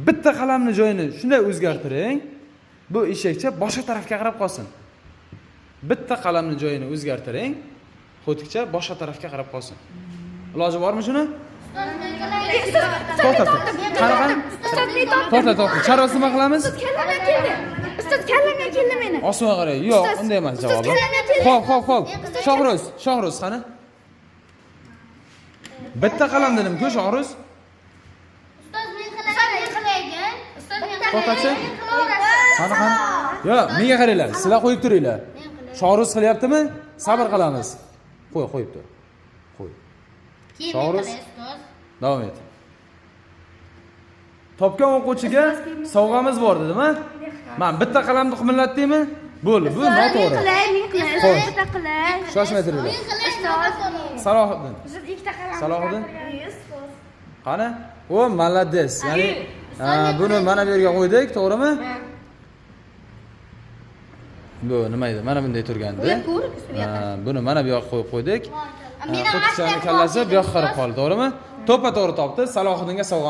Bitta qalamni joyini shunday o'zgartiring. Bu eshakcha boshqa tarafga qarab qolsin. Bitta qalamni joyini o'zgartiring. Xo'tikcha boshqa tarafga qarab qolsin. Iloji bormi shuni? To'xta. Qanaqa? To'xta. Charos nima qilamiz? Ustoz kallamga keldi meni. Osmonga qarang. Yo'q, unday emas javobi. Xo'p. Shohruz qani? Bitta qalam dedim-ku, Shohruz. Ustoz men qilagan. Ustoz men To'xtachi. Qanaqa? Yo'q, menga qaranglar. Sizlar qo'yib turinglar. Shohruz qilyaptimi? Sabr qilamiz. Qo'yibdi. Qo'y. Shohruz. Davom et. Topgan o'quvchiga sovg'amiz bor dedimi? Men bitta qalamni qimillatdingmi? Bo'ldi, bu noto'g'ri. Qilay. Bitta qilay. Shoshmay turinglar. Salohiddin. Ikkita qalam. Salohiddin. Qani? O, malades. Ya'ni buni mana bu yerga qo'ydik, to'g'rimi? Bu nima edi? Mana bunday turgandi. Buni mana bu yoqqa qo'yib qo'ydik. Xo'tikchani kallasi bu yoqqa qarab qoldi, to'g'rimi? To'ppa to'g'ri topdi. Salohiddinga sovg'a